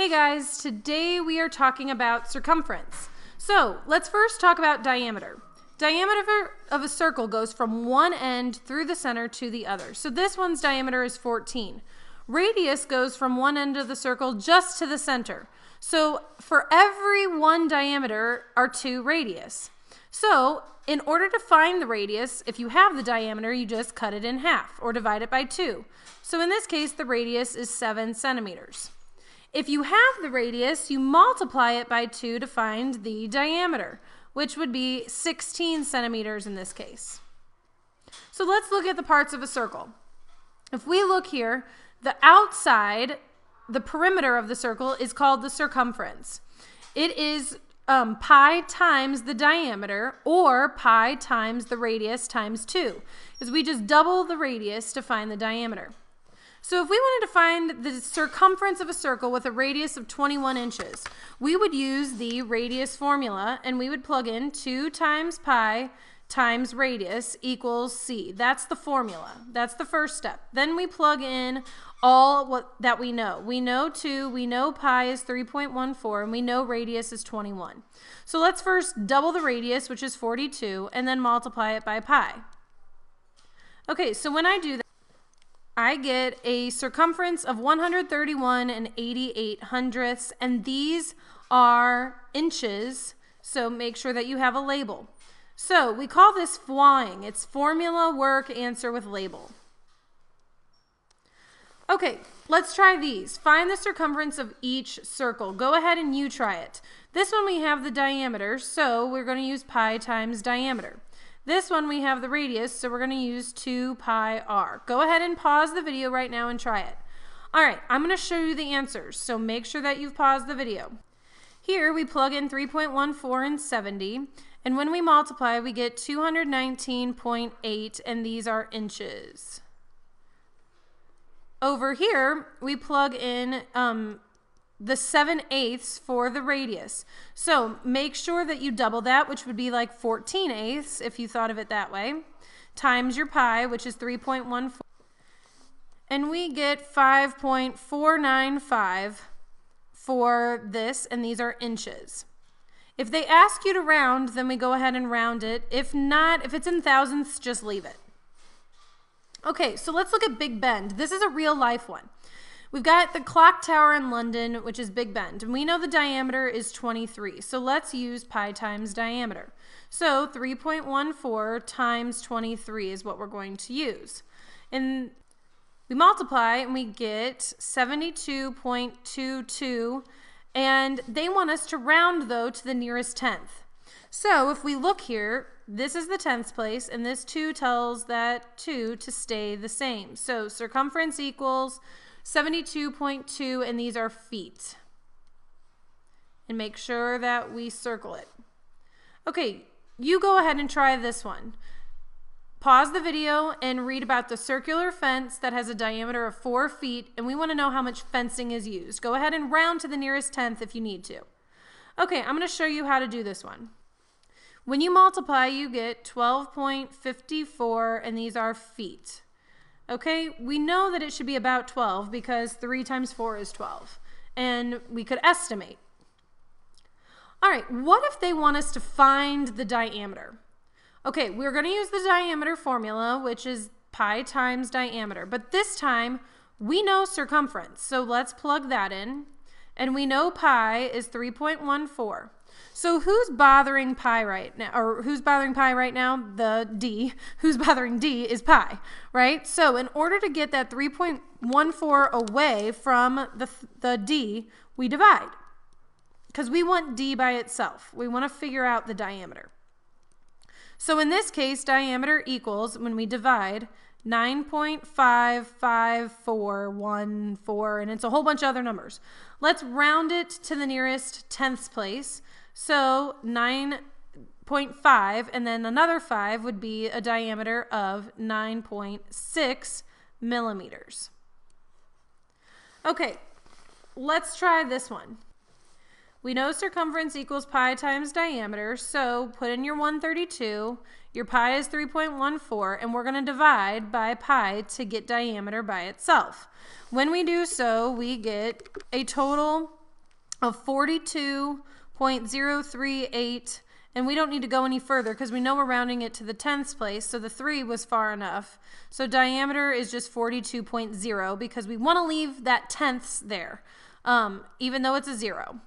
Hey guys, today we are talking about circumference. So let's first talk about diameter. Diameter of a circle goes from one end through the center to the other. So this one's diameter is 14. Radius goes from one end of the circle just to the center. So for every one diameter are two radius. So in order to find the radius, if you have the diameter, you just cut it in half or divide it by 2. So in this case, the radius is 7 centimeters. If you have the radius, you multiply it by 2 to find the diameter, which would be 16 centimeters in this case. So let's look at the parts of a circle. If we look here, the outside, the perimeter of the circle is called the circumference. It is pi times the diameter, or pi times the radius times 2, because we just double the radius to find the diameter. So if we wanted to find the circumference of a circle with a radius of 21 inches, we would use the radius formula, and we would plug in 2 times pi times radius equals c. That's the formula. That's the first step. Then we plug in all that we know. We know 2, we know pi is 3.14, and we know radius is 21. So let's first double the radius, which is 42, and then multiply it by pi. Okay, so when I do that, I get a circumference of 131 and 88 hundredths, and these are inches, so make sure that you have a label. So we call this FWAing. It's formula, work, answer with label. Okay, let's try these. Find the circumference of each circle. Go ahead and you try it. This one we have the diameter, so we're going to use pi times diameter. This one we have the radius, so we're going to use 2 pi r. Go ahead and pause the video right now and try it. Alright, I'm going to show you the answers, so make sure that you've paused the video. Here we plug in 3.14 and 70, and when we multiply we get 219.8, and these are inches. Over here we plug in the 7/8 for the radius. So make sure that you double that, which would be like 14/8 if you thought of it that way, times your pi, which is 3.14, and we get 5.495 for this, and these are inches. If they ask you to round, then we go ahead and round it. If not, if it's in thousandths, just leave it. Okay, so let's look at Big Bend. This is a real life one. We've got the clock tower in London, which is Big Bend, and we know the diameter is 23. So let's use pi times diameter. So 3.14 times 23 is what we're going to use. And we multiply and we get 72.22, and they want us to round though to the nearest tenth. So if we look here, this is the tenths place, and this 2 tells that 2 to stay the same. So circumference equals 72.2, and these are feet. And make sure that we circle it. Okay, you go ahead and try this one. Pause the video and read about the circular fence that has a diameter of 4 feet, and we want to know how much fencing is used. Go ahead and round to the nearest tenth if you need to. Okay, I'm going to show you how to do this one. When you multiply, you get 12.54, and these are feet. Okay, we know that it should be about 12 because 3 times 4 is 12, and we could estimate. All right, what if they want us to find the diameter? Okay, we're going to use the diameter formula, which is pi times diameter, but this time we know circumference, so let's plug that in, and we know pi is 3.14. So who's bothering pi right now, or who's bothering pi right now? The d. Who's bothering d is pi, right? So in order to get that 3.14 away from the d, we divide, because we want d by itself. We want to figure out the diameter. So in this case, diameter equals, when we divide, 9.55414, and it's a whole bunch of other numbers. Let's round it to the nearest tenths place. So 9.5, and then another 5 would be a diameter of 9.6 millimeters. Okay, let's try this one. We know circumference equals pi times diameter, so put in your 132. Your pi is 3.14, and we're going to divide by pi to get diameter by itself. When we do so, we get a total of 42.038, and we don't need to go any further because we know we're rounding it to the tenths place, so the 3 was far enough. So diameter is just 42.0 because we want to leave that tenths there, even though it's a 0.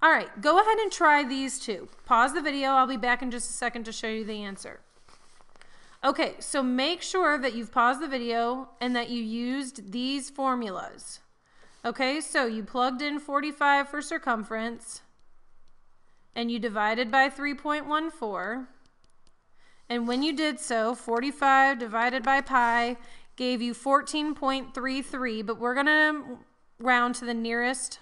All right, go ahead and try these two. Pause the video. I'll be back in just a second to show you the answer. Okay, so make sure that you've paused the video and that you used these formulas. Okay, so you plugged in 45 for circumference, and you divided by 3.14. And when you did so, 45 divided by pi gave you 14.33, but we're going to round to the nearest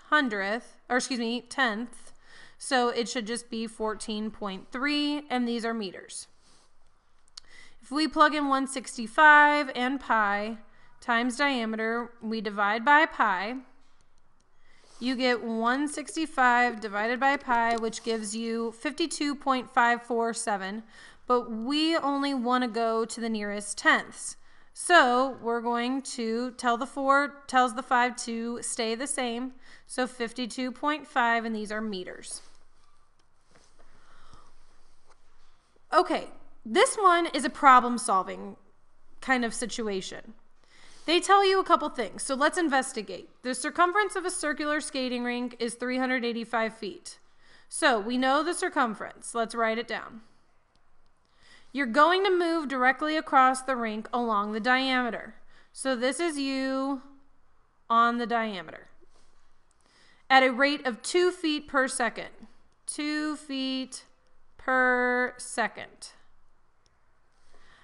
tenth. So it should just be 14.3, and these are meters. If we plug in 165 and pi times diameter, we divide by pi. You get 165 divided by pi, which gives you 52.547, but we only want to go to the nearest tenths. So we're going to tells the 5 to stay the same, so 52.5, and these are meters. Okay, this one is a problem-solving kind of situation. They tell you a couple things, so let's investigate. The circumference of a circular skating rink is 385 feet. So we know the circumference. Let's write it down. You're going to move directly across the rink along the diameter. So this is you on the diameter at a rate of 2 feet per second. 2 feet per second.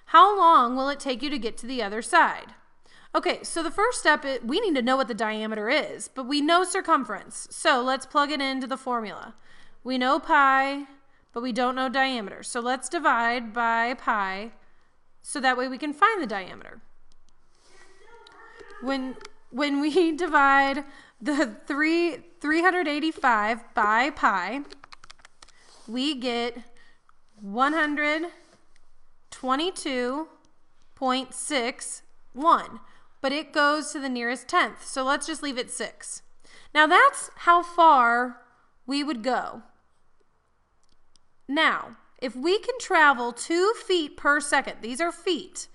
How long will it take you to get to the other side? Okay, so the first step is we need to know what the diameter is, but we know circumference. So let's plug it into the formula. We know pi, but we don't know diameter. So let's divide by pi so that way we can find the diameter. When we divide the 385 by pi, we get 122.61. But it goes to the nearest tenth, so let's just leave it 6. Now that's how far we would go. Now, if we can travel 2 feet per second, these are feet,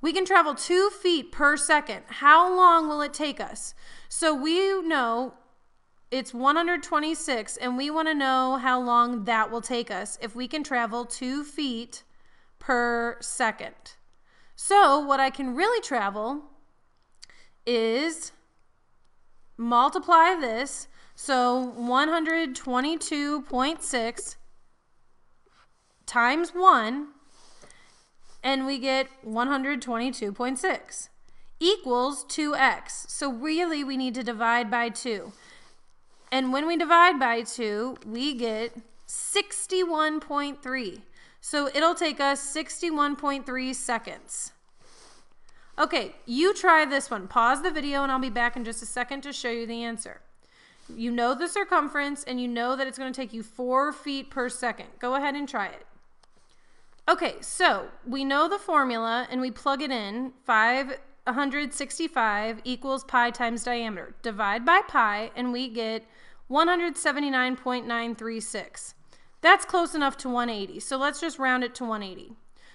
we can travel 2 feet per second. How long will it take us? So we know it's 126, and we want to know how long that will take us if we can travel 2 feet per second. So what I can really travel is multiply this, so 122.6 times 1, and we get 122.6 equals 2x. So really we need to divide by 2. And when we divide by 2, we get 61.3. So it'll take us 61.3 seconds. Okay, you try this one. Pause the video and I'll be back in just a second to show you the answer. You know the circumference and you know that it's going to take you 4 feet per second. Go ahead and try it. Okay, so we know the formula and we plug it in. 565 equals pi times diameter. Divide by pi and we get 179.936. That's close enough to 180, so let's just round it to 180.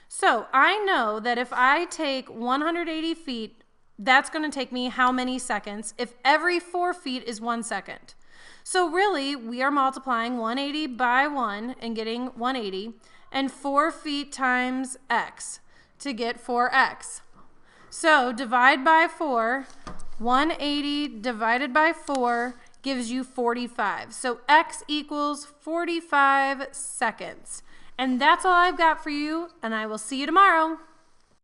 So I know that if I take 180 feet, that's going to take me how many seconds if every 4 feet is 1 second? So really, we are multiplying 180 by 1 and getting 180, and 4 feet times x to get 4x. So divide by 4, 180 divided by 4 gives you 45. So x equals 45 seconds. And that's all I've got for you, and I will see you tomorrow.